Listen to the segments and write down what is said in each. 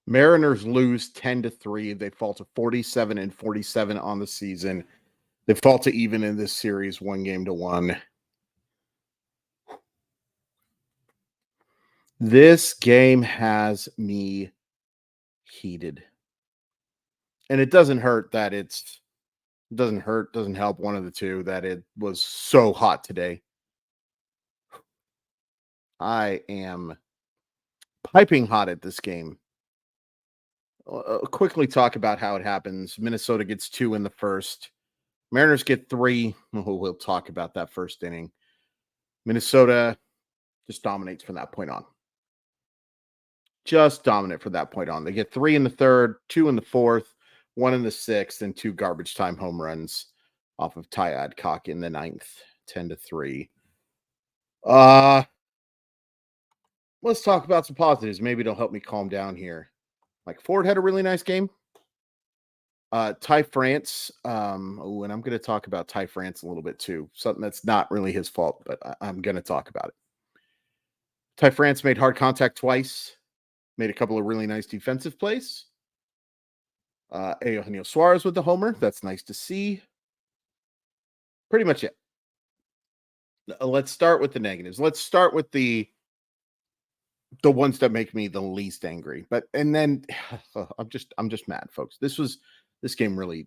Mariners lose 10-3. They fall to 47-47 on the season. They fall to even in this series, 1-1. This game has me heated. And it doesn't hurt that doesn't help one of the two that it was so hot today. I am piping hot at this game. Quickly talk about how it happens. Minnesota gets 2 in the first. Mariners get 3. We'll talk about that first inning. Minnesota just dominates from that point on. Just dominant from that point on. They get 3 in the third, 2 in the fourth, 1 in the sixth, and 2 garbage time home runs off of Ty Adcock in the ninth, 10-3. Let's talk about some positives. Maybe it'll help me calm down here. Like Ford had a really nice game. Ty France. And I'm going to talk about Ty France a little bit too. Something that's not really his fault, but I'm going to talk about it. Ty France made hard contact twice. Made a couple of really nice defensive plays. Eugenio Suarez with the homer. That's nice to see. Pretty much it. Let's start with the negatives. Let's start with the ones that make me the least angry. And then I'm just mad, folks. This game really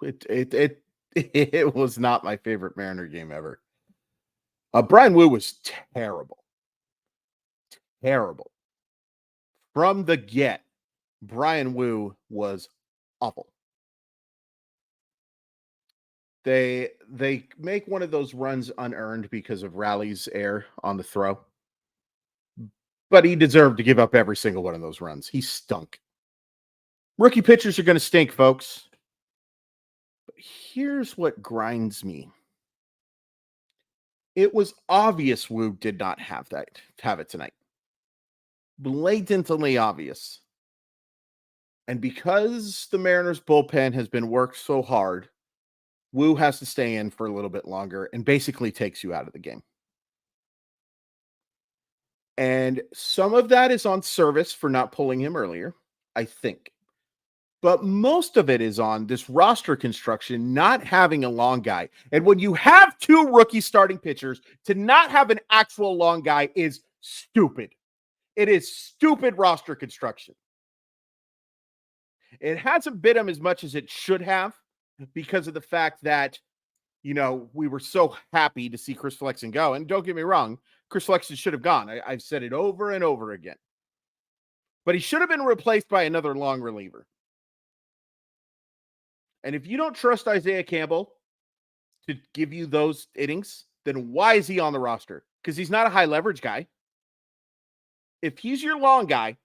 it was not my favorite Mariner game ever. Bryan Woo was terrible. Terrible. From the get, Bryan Woo was awful. They make one of those runs unearned because of Rally's error on the throw. But he deserved to give up every single one of those runs. He stunk. Rookie pitchers are going to stink, folks. But here's what grinds me. It was obvious Woo did not have it tonight. Blatantly obvious. And because the Mariners bullpen has been worked so hard, Woo has to stay in for a little bit longer and basically takes you out of the game. And some of that is on Service for not pulling him earlier, I think. But most of it is on this roster construction, not having a long guy. And when you have 2 rookie starting pitchers, to not have an actual long guy is stupid. It is stupid roster construction. It hasn't bit him as much as it should have because of the fact that, we were so happy to see Chris Flexen go. And don't get me wrong, Chris Flexen should have gone. I've said it over and over again. But he should have been replaced by another long reliever. And if you don't trust Isaiah Campbell to give you those innings, then why is he on the roster? Because he's not a high leverage guy. If he's your long guy,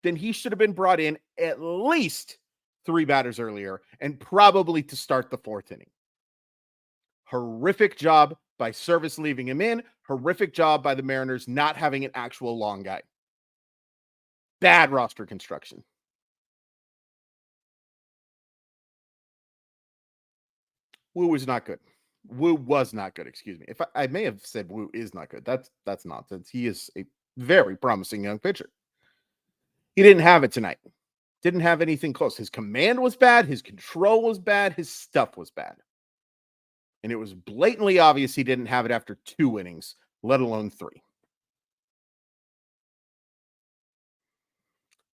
then he should have been brought in at least 3 batters earlier and probably to start the 4th inning. Horrific job by Service leaving him in. Horrific job by the Mariners not having an actual long guy. Bad roster construction. Woo was not good. Woo was not good, excuse me. If I may have said Woo is not good. That's nonsense. He is a very promising young pitcher. He didn't have it tonight. Didn't have anything close. His command was bad. His control was bad. His stuff was bad. And it was blatantly obvious he didn't have it after 2 innings, let alone 3.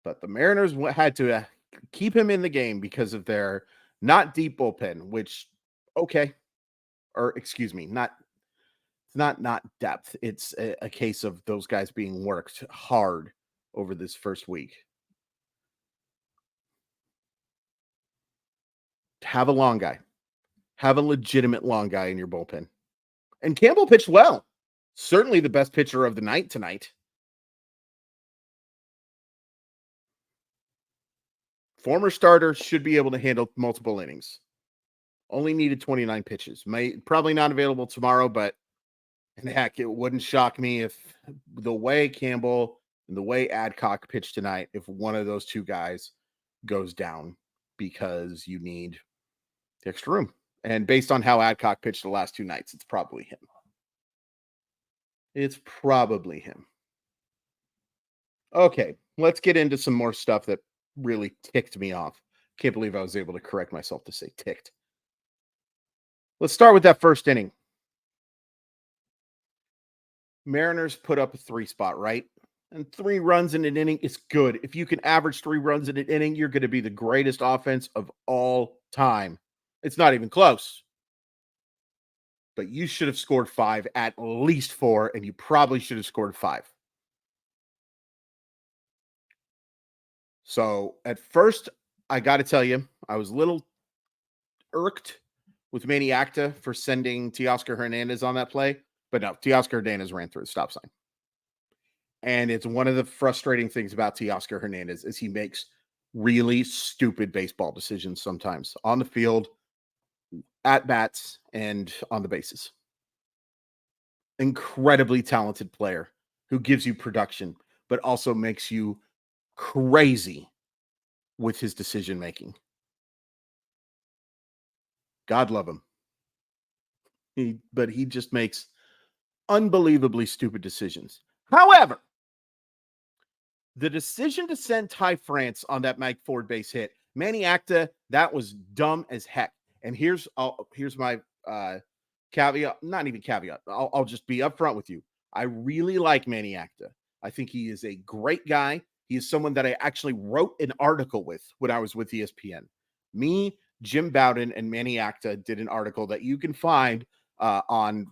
But the Mariners had to keep him in the game because of their not deep bullpen, which, okay. Or excuse me, not depth. It's a case of those guys being worked hard over this first week. Have a long guy. Have a legitimate long guy in your bullpen. And Campbell pitched well. Certainly the best pitcher of the night tonight. Former starter should be able to handle multiple innings. Only needed 29 pitches. Probably not available tomorrow, but heck, it wouldn't shock me if the way Campbell and the way Adcock pitched tonight, if one of those 2 guys goes down because you need the extra room. And based on how Adcock pitched the last 2 nights, it's probably him. It's probably him. Okay, let's get into some more stuff that really ticked me off. Can't believe I was able to correct myself to say ticked. Let's start with that first inning. Mariners put up a 3 spot, right? And 3 runs in an inning is good. If you can average 3 runs in an inning, you're going to be the greatest offense of all time. It's not even close. But you should have scored 5, at least 4, and you probably should have scored 5. So at first, I got to tell you, I was a little irked with Manny Acta for sending Teoscar Hernandez on that play. But no, Teoscar Hernandez ran through the stop sign. And it's one of the frustrating things about Teoscar Hernandez is he makes really stupid baseball decisions sometimes on the field, at bats, and on the bases. Incredibly talented player who gives you production, but also makes you crazy with his decision making. God love him. But he just makes unbelievably stupid decisions. However, the decision to send Ty France on that Mike Ford base hit, Manny Acta, that was dumb as heck. And here's my caveat, not even caveat. I'll just be upfront with you. I really like Manny Acta. I think he is a great guy. He is someone that I actually wrote an article with when I was with ESPN. Me, Jim Bowden, and Manny Acta did an article that you can find on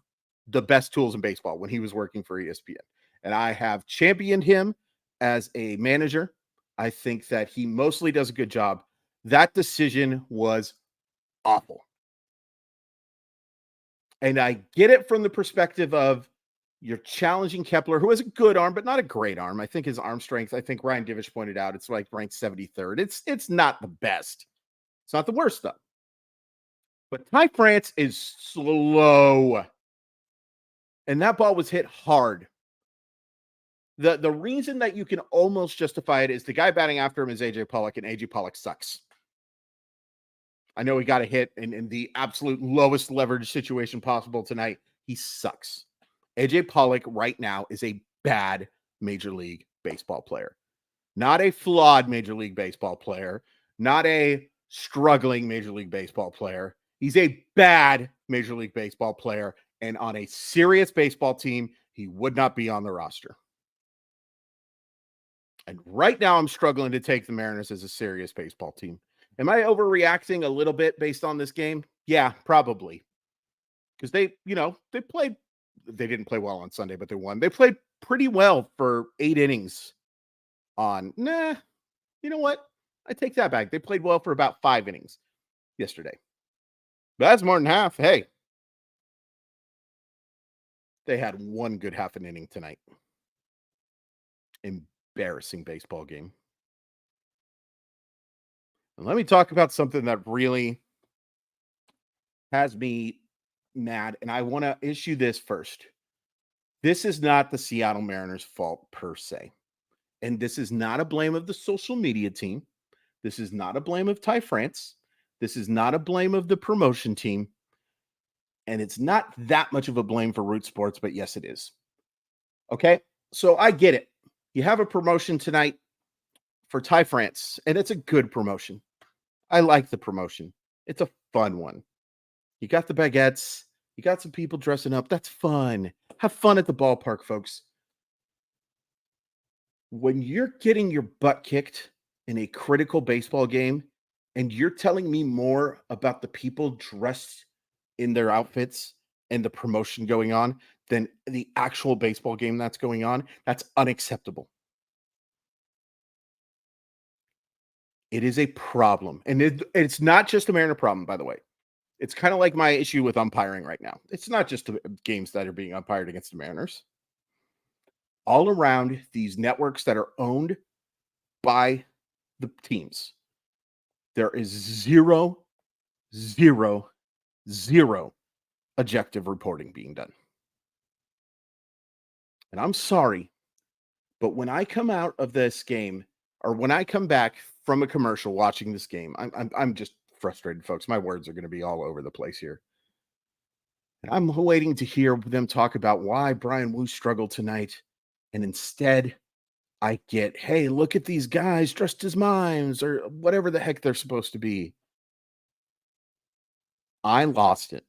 the best tools in baseball when he was working for ESPN. And I have championed him as a manager. I think that he mostly does a good job. That decision was awful. And I get it from the perspective of you're challenging Kepler, who has a good arm, but not a great arm. I think his arm strength, I think Ryan Divish pointed out, it's like ranked 73rd. It's not the best. It's not the worst stuff. But Ty France is slow. And that ball was hit hard. The reason that you can almost justify it is the guy batting after him is AJ Pollock, and AJ Pollock sucks. I know he got a hit in the absolute lowest leverage situation possible tonight. He sucks. AJ Pollock right now is a bad Major League Baseball player. Not a flawed Major League Baseball player, not a struggling Major League Baseball player. He's a bad Major League Baseball player, and on a serious baseball team, he would not be on the roster. And right now, I'm struggling to take the Mariners as a serious baseball team. Am I overreacting a little bit based on this game? Yeah, probably. Because they didn't play well on Sunday, but they won. They played pretty well for 8 innings you know what? I take that back. They played well for about 5 innings yesterday. But that's more than half. Hey, they had one good half an inning tonight. Embarrassing baseball game. And let me talk about something that really has me mad. And I want to issue this first. This is not the Seattle Mariners' fault per se. And this is not a blame of the social media team. This is not a blame of Ty France. This is not a blame of the promotion team. And it's not that much of a blame for Root Sports, but yes, it is. Okay. So I get it. You have a promotion tonight for Ty France, and it's a good promotion. I like the promotion. It's a fun one. You got the baguettes, you got some people dressing up. That's fun. Have fun at the ballpark, folks. When you're getting your butt kicked in a critical baseball game and you're telling me more about the people dressed in their outfits and the promotion going on than the actual baseball game that's going on, that's unacceptable. It is a problem. And it's not just a Mariner problem, by the way. It's kind of like my issue with umpiring right now. It's not just the games that are being umpired against the Mariners. All around these networks that are owned by the teams, there is zero, zero, zero objective reporting being done. And I'm sorry, but when I come out of this game, or when I come back from a commercial watching this game, I'm just frustrated, folks. My words are going to be all over the place here. And I'm waiting to hear them talk about why Bryan Woo struggled tonight. And instead, I get, hey, look at these guys dressed as mimes or whatever the heck they're supposed to be. I lost it.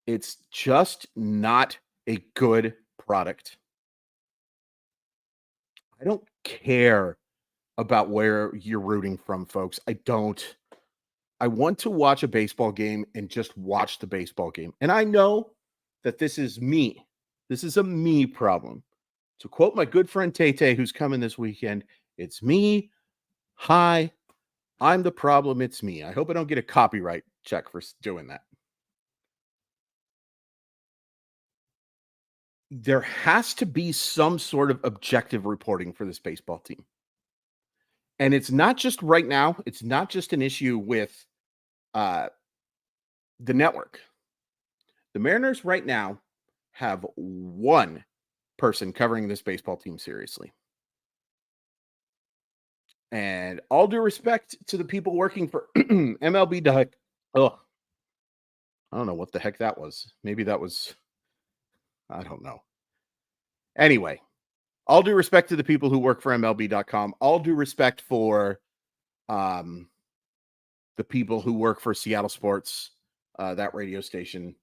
It's just not a good product. I don't care about where you're rooting from, folks. I don't. I want to watch a baseball game and just watch the baseball game. And I know that this is me. This is a me problem. To quote my good friend Tay, who's coming this weekend, it's me. Hi, I'm the problem. It's me. I hope I don't get a copyright check for doing that. There has to be some sort of objective reporting for this baseball team. And it's not just right now, it's not just an issue with uh, the network. The Mariners right now have one person covering this baseball team seriously. And all due respect to the people working for MLB. Oh, I don't know what the heck that was. Maybe that was, I don't know. Anyway, all due respect to the people who work for MLB.com. All due respect for um, the people who work for Seattle Sports, that radio station.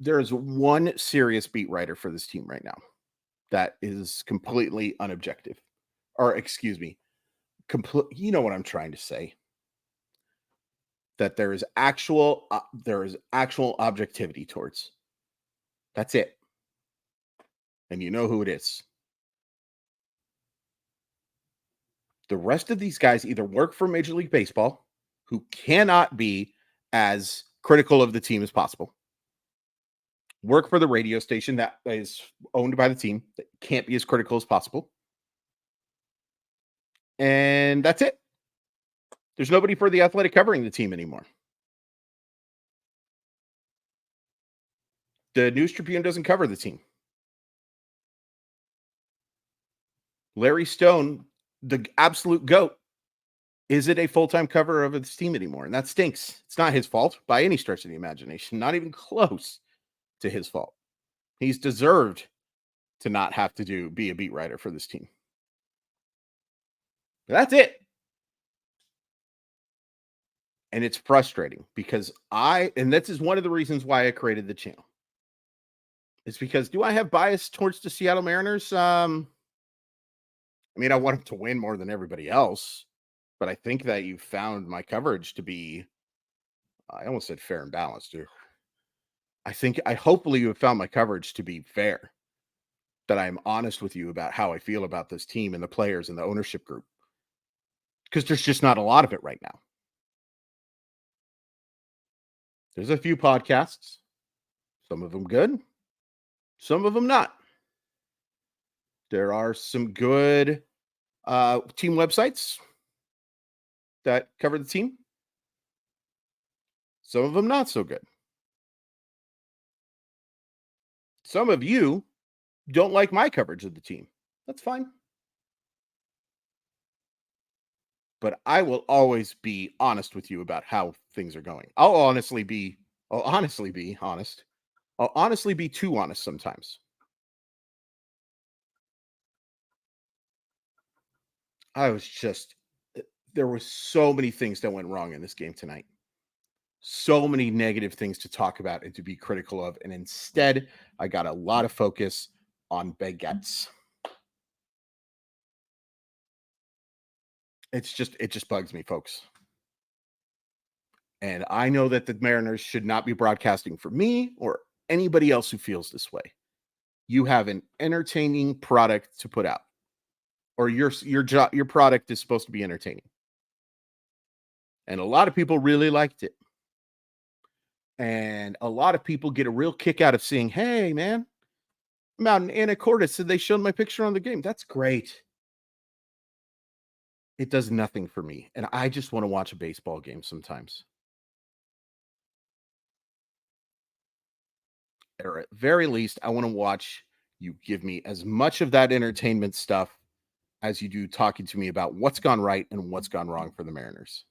There is one serious beat writer for this team right now that is completely unobjective. Or excuse me, you know what I'm trying to say. That there is actual objectivity towards. That's it. And you know who it is. The rest of these guys either work for Major League Baseball, who cannot be as critical of the team as possible, work for the radio station that is owned by the team that can't be as critical as possible. And that's it. There's nobody for the Athletic covering the team anymore. The News Tribune doesn't cover the team. Larry Stone, the absolute GOAT, isn't a full-time cover of this team anymore. And that stinks. It's not his fault by any stretch of the imagination, not even close to his fault. He's deserved to not have to be a beat writer for this team. But that's it. And it's frustrating because and this is one of the reasons why I created the channel. It's because do I have bias towards the Seattle Mariners? I mean, I want them to win more than everybody else, but I think that you found my coverage to be, I almost said fair and balanced. I hopefully you have found my coverage to be fair, that I'm honest with you about how I feel about this team and the players and the ownership group, because there's just not a lot of it right now. There's a few podcasts, some of them good, some of them not. There are some good team websites that cover the team, some of them not so good. Some of you don't like my coverage of the team. That's fine. But I will always be honest with you about how things are going. I'll honestly be honest. I'll honestly be too honest sometimes. I was just there were so many things that went wrong in this game tonight. So many negative things to talk about and to be critical of. And instead, I got a lot of focus on baguettes. It just bugs me, folks. And I know that the Mariners should not be broadcasting for me or anybody else who feels this way. You have an entertaining product to put out, or your product is supposed to be entertaining. And a lot of people really liked it. And a lot of people get a real kick out of seeing, hey, man, I'm out in Anacortes and they showed my picture on the game. That's great. It does nothing for me. And I just want to watch a baseball game sometimes. Or at very least, I want to watch you give me as much of that entertainment stuff as you do talking to me about what's gone right and what's gone wrong for the Mariners.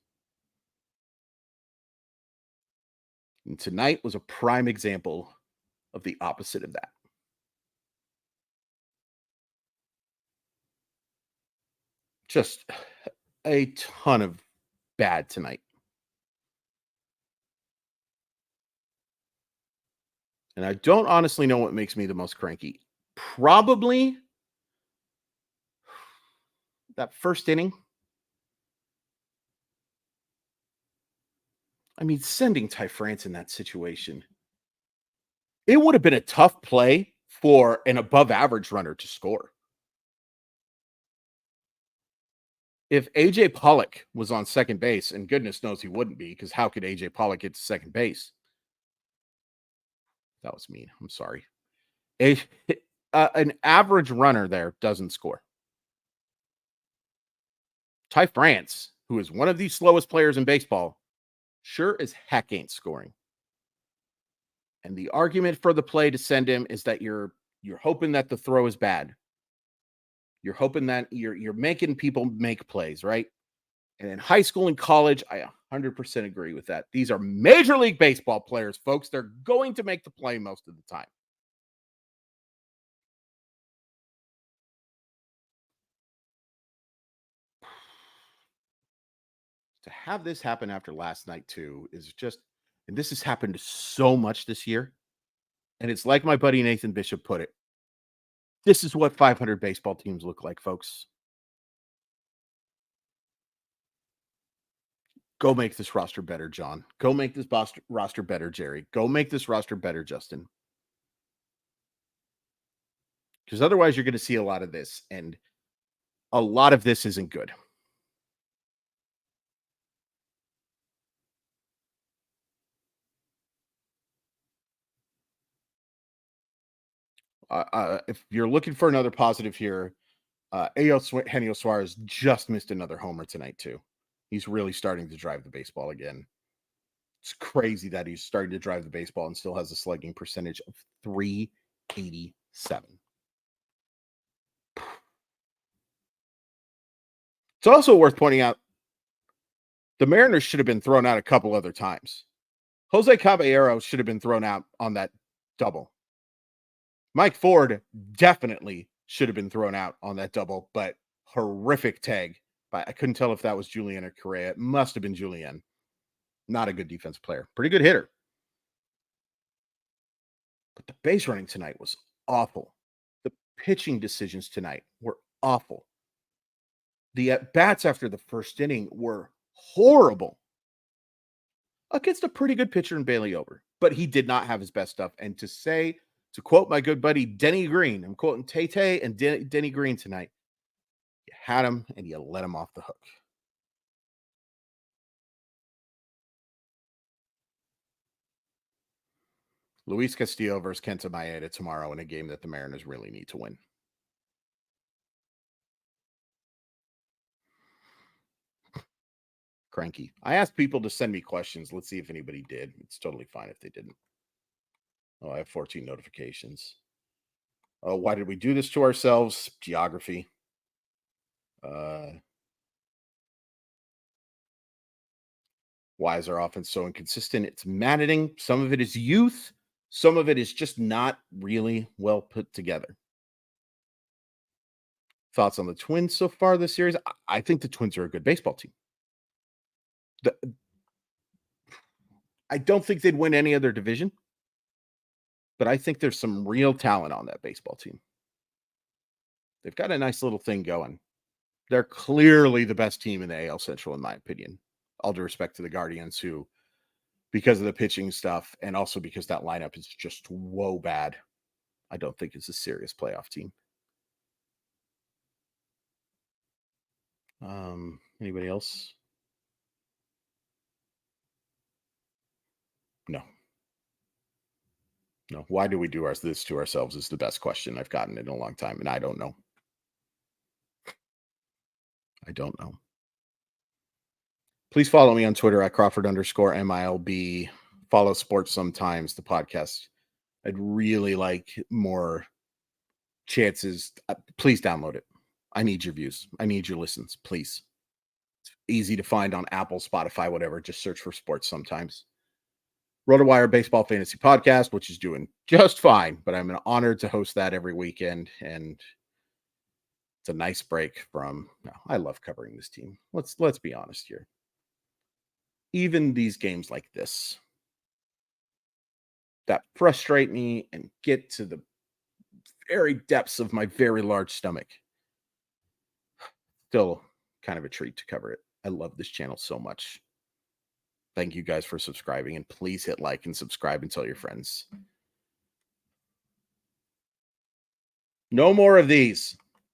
And tonight was a prime example of the opposite of that. Just a ton of bad tonight. And I don't honestly know what makes me the most cranky. Probably that first inning. I mean, sending Ty France in that situation, it would have been a tough play for an above average runner to score. If AJ Pollock was on second base, and goodness knows he wouldn't be, because how could AJ Pollock get to second base? That was mean. I'm sorry. A, an average runner there doesn't score. Ty France, who is one of the slowest players in baseball, sure as heck ain't scoring. And the argument for the play to send him is that you're hoping that the throw is bad. You're hoping that you're making people make plays, right? And in high school and college, I 100% agree with that. These are Major League Baseball players, folks. They're going to make the play most of the time. To have this happen after last night, too, is just, and this has happened so much this year. And it's like my buddy Nathan Bishop put it. This is what 500 baseball teams look like, folks. Go make this roster better, John. Go make this roster better, Jerry. Go make this roster better, Justin. Because otherwise, you're going to see a lot of this, and a lot of this isn't good. If you're looking for another positive here, Eugenio Suarez just missed another homer tonight, too. He's really starting to drive the baseball again. It's crazy that he's starting to drive the baseball and still has a slugging percentage of 387. It's also worth pointing out the Mariners should have been thrown out a couple other times. Jose Caballero should have been thrown out on that double. Mike Ford definitely should have been thrown out on that double, but horrific tag. But I couldn't tell if that was Julian or Correa. It must have been Julian. Not a good defensive player. Pretty good hitter. But the base running tonight was awful. The pitching decisions tonight were awful. The at bats after the first inning were horrible against a pretty good pitcher in Bailey Ober, but he did not have his best stuff. And to quote my good buddy Denny Green, I'm quoting Tay and Denny Green tonight. You had him and you let him off the hook. Luis Castillo versus Kenta Maeda tomorrow in a game that the Mariners really need to win. Cranky. I asked people to send me questions. Let's see if anybody did. It's totally fine if they didn't. Oh, I have 14 notifications. Oh, why did we do this to ourselves? Geography. Why is our offense so inconsistent? It's maddening. Some of it is youth. Some of it is just not really well put together. Thoughts on the Twins so far this series? I think the Twins are a good baseball team. I don't think they'd win any other division, but I think there's some real talent on that baseball team. They've got a nice little thing going. They're clearly the best team in the AL Central, in my opinion. All due respect to the Guardians, who, because of the pitching stuff and also because that lineup is just whoa bad, I don't think it's a serious playoff team. Anybody else? No. No. Why do we do this to ourselves is the best question I've gotten in a long time, and I don't know. I don't know. Please follow me on Twitter at Crawford_MILB. Follow Sports Sometimes, the podcast. I'd really like more chances. Please download it. I need your views. I need your listens, please. It's easy to find on Apple, Spotify, whatever. Just search for Sports Sometimes. RotoWire Baseball Fantasy Podcast, which is doing just fine, but I'm honored to host that every weekend. And It's a nice break from no, I love covering this team. Let's be honest here. Even these games like this that frustrate me and get to the very depths of my very large stomach, still kind of a treat to cover it. I love this channel so much. Thank you guys for subscribing, and please hit like and subscribe and tell your friends. No more of these.